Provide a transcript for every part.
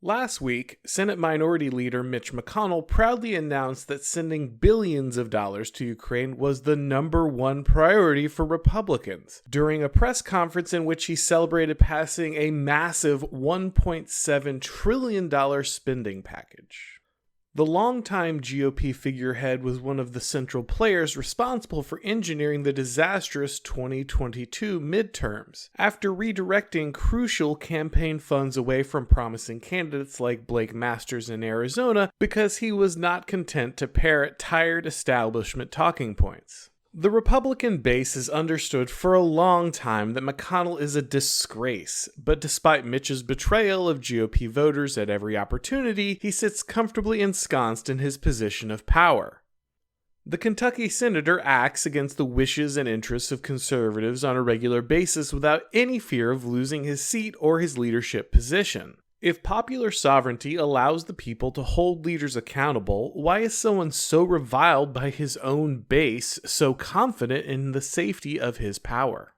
Last week, Senate Minority Leader Mitch McConnell proudly announced that sending billions of dollars to Ukraine was the #1 priority for Republicans, during a press conference in which he celebrated passing a massive $1.7 trillion spending package. The longtime GOP figurehead was one of the central players responsible for engineering the disastrous 2022 midterms, after redirecting crucial campaign funds away from promising candidates like Blake Masters in Arizona because he was not content to parrot tired establishment talking points. The Republican base has understood for a long time that McConnell is a disgrace, but despite Mitch's betrayal of GOP voters at every opportunity, he sits comfortably ensconced in his position of power. The Kentucky senator acts against the wishes and interests of conservatives on a regular basis without any fear of losing his seat or his leadership position. If popular sovereignty allows the people to hold leaders accountable, why is someone so reviled by his own base, so confident in the safety of his power?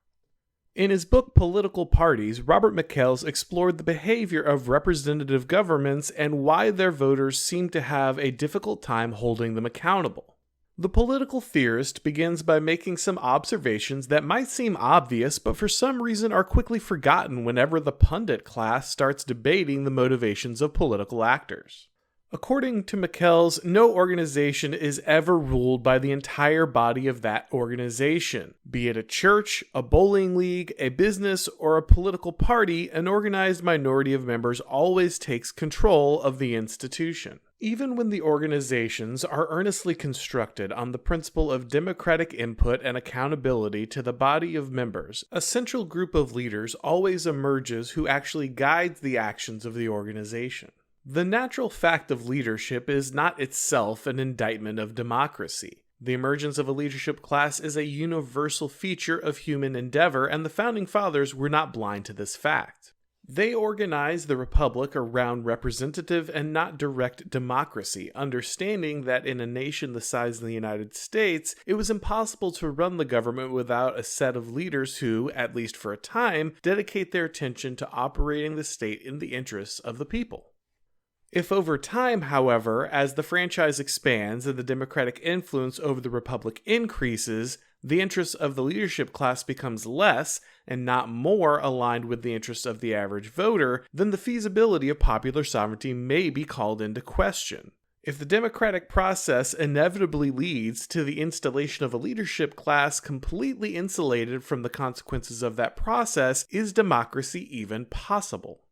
In his book Political Parties, Robert Michels explored the behavior of representative governments and why their voters seem to have a difficult time holding them accountable. The political theorist begins by making some observations that might seem obvious, but for some reason are quickly forgotten whenever the pundit class starts debating the motivations of political actors. According to Michels, no organization is ever ruled by the entire body of that organization. Be it a church, a bowling league, a business, or a political party, an organized minority of members always takes control of the institution. Even when the organizations are earnestly constructed on the principle of democratic input and accountability to the body of members, a central group of leaders always emerges who actually guides the actions of the organization. The natural fact of leadership is not itself an indictment of democracy. The emergence of a leadership class is a universal feature of human endeavor, and the Founding Fathers were not blind to this fact. They organized the Republic around representative and not direct democracy, understanding that in a nation the size of the United States, it was impossible to run the government without a set of leaders who, at least for a time, dedicate their attention to operating the state in the interests of the people. If over time, however, as the franchise expands and the democratic influence over the Republic increases, the interests of the leadership class becomes less and not more aligned with the interests of the average voter, then the feasibility of popular sovereignty may be called into question. If the democratic process inevitably leads to the installation of a leadership class completely insulated from the consequences of that process, is democracy even possible?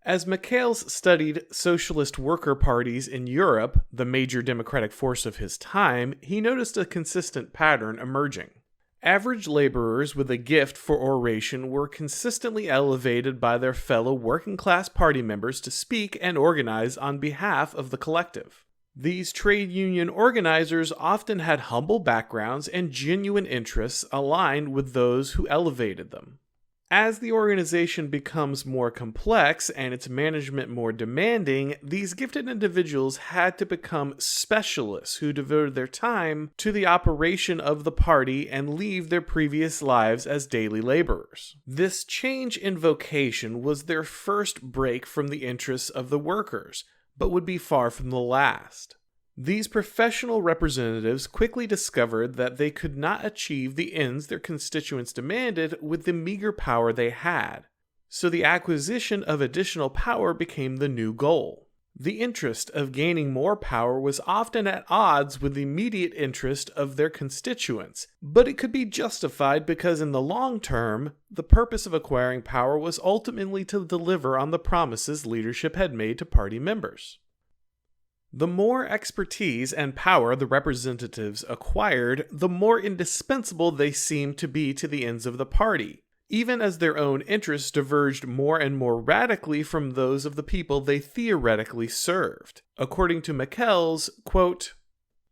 As Michels studied socialist worker parties in Europe, the major democratic force of his time, he noticed a consistent pattern emerging. Average laborers with a gift for oration were consistently elevated by their fellow working-class party members to speak and organize on behalf of the collective. These trade union organizers often had humble backgrounds and genuine interests aligned with those who elevated them. As the organization becomes more complex and its management more demanding, these gifted individuals had to become specialists who devoted their time to the operation of the party and leave their previous lives as daily laborers. This change in vocation was their first break from the interests of the workers, but would be far from the last. These professional representatives quickly discovered that they could not achieve the ends their constituents demanded with the meager power they had, so the acquisition of additional power became the new goal. The interest of gaining more power was often at odds with the immediate interest of their constituents, but it could be justified because in the long term, the purpose of acquiring power was ultimately to deliver on the promises leadership had made to party members. The more expertise and power the representatives acquired, the more indispensable they seemed to be to the ends of the party, even as their own interests diverged more and more radically from those of the people they theoretically served. According to Michels, quote,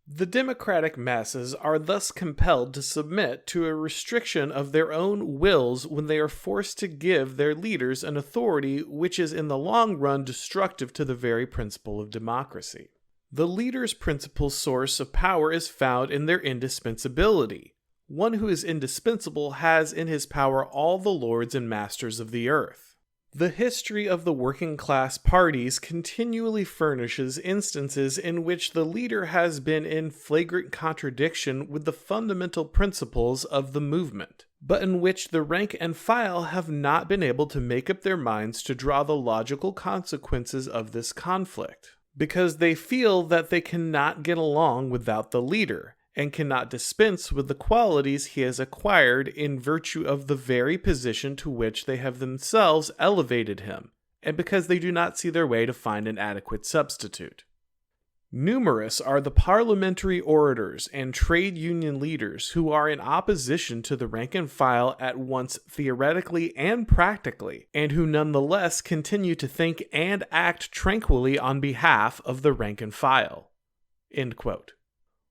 "The democratic masses are thus compelled to submit to a restriction of their own wills when they are forced to give their leaders an authority which is in the long run destructive to the very principle of democracy. The leader's principal source of power is found in their indispensability. One who is indispensable has in his power all the lords and masters of the earth." The history of the working class parties continually furnishes instances in which the leader has been in flagrant contradiction with the fundamental principles of the movement, but in which the rank and file have not been able to make up their minds to draw the logical consequences of this conflict, because they feel that they cannot get along without the leader, and cannot dispense with the qualities he has acquired in virtue of the very position to which they have themselves elevated him, and because they do not see their way to find an adequate substitute. Numerous are the parliamentary orators and trade union leaders who are in opposition to the rank and file at once theoretically and practically, and who nonetheless continue to think and act tranquilly on behalf of the rank and file." End quote.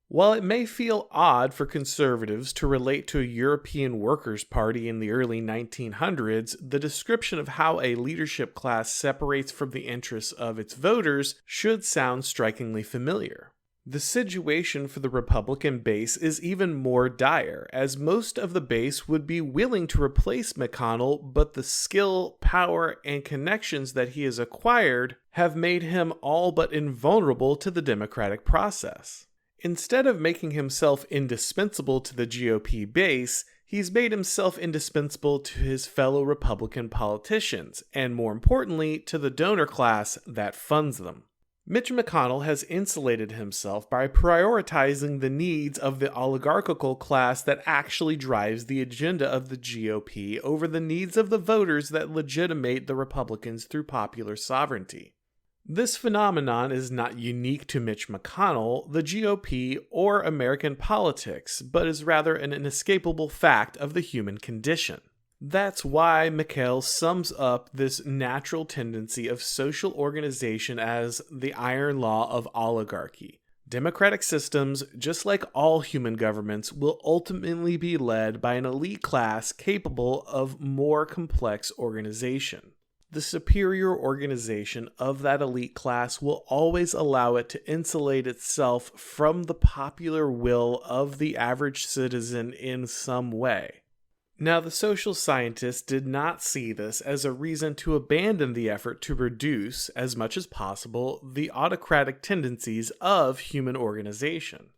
While it may feel odd for conservatives to relate to a European Workers' Party in the early 1900s, the description of how a leadership class separates from the interests of its voters should sound strikingly familiar. The situation for the Republican base is even more dire, as most of the base would be willing to replace McConnell, but the skill, power, and connections that he has acquired have made him all but invulnerable to the democratic process. Instead of making himself indispensable to the GOP base, he's made himself indispensable to his fellow Republican politicians, and more importantly, to the donor class that funds them. Mitch McConnell has insulated himself by prioritizing the needs of the oligarchical class that actually drives the agenda of the GOP over the needs of the voters that legitimate the Republicans through popular sovereignty. This phenomenon is not unique to Mitch McConnell, the GOP, or American politics, but is rather an inescapable fact of the human condition. That's why Michels sums up this natural tendency of social organization as the iron law of oligarchy. Democratic systems, just like all human governments, will ultimately be led by an elite class capable of more complex organization. The superior organization of that elite class will always allow it to insulate itself from the popular will of the average citizen in some way. Now, the social scientists did not see this as a reason to abandon the effort to reduce, as much as possible, the autocratic tendencies of human organization.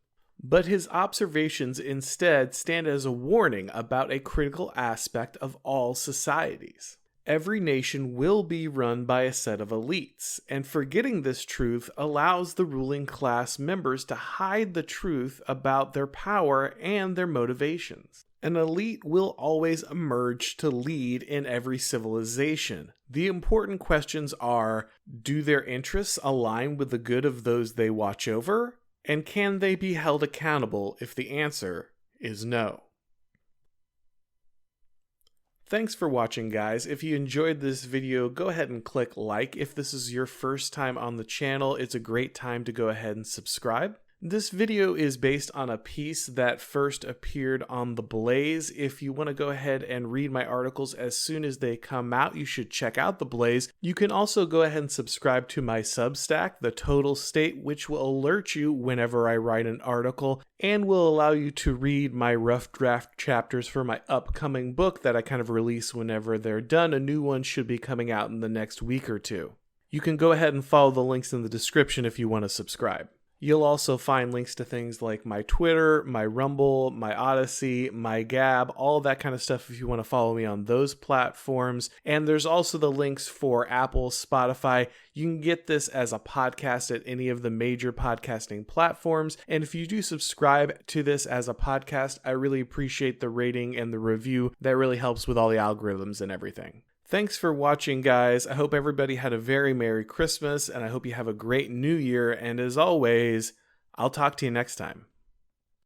But his observations instead stand as a warning about a critical aspect of all societies. Every nation will be run by a set of elites, and forgetting this truth allows the ruling class members to hide the truth about their power and their motivations. An elite will always emerge to lead in every civilization. The important questions are, do their interests align with the good of those they watch over? And can they be held accountable if the answer is no? Thanks for watching, guys. If you enjoyed this video, go ahead and click like. If this is your first time on the channel, it's a great time to go ahead and subscribe. This video is based on a piece that first appeared on The Blaze. If you want to go ahead and read my articles as soon as they come out, you should check out The Blaze. You can also go ahead and subscribe to my Substack, The Total State, which will alert you whenever I write an article and will allow you to read my rough draft chapters for my upcoming book that I kind of release whenever they're done. A new one should be coming out in the next week or two. You can go ahead and follow the links in the description if you want to subscribe. You'll also find links to things like my Twitter, my Rumble, my Odyssey, my Gab, all that kind of stuff if you want to follow me on those platforms. And there's also the links for Apple, Spotify. You can get this as a podcast at any of the major podcasting platforms. And if you do subscribe to this as a podcast, I really appreciate the rating and the review. That really helps with all the algorithms and everything. Thanks for watching, guys. I hope everybody had a very Merry Christmas, and I hope you have a great New Year. And as always, I'll talk to you next time.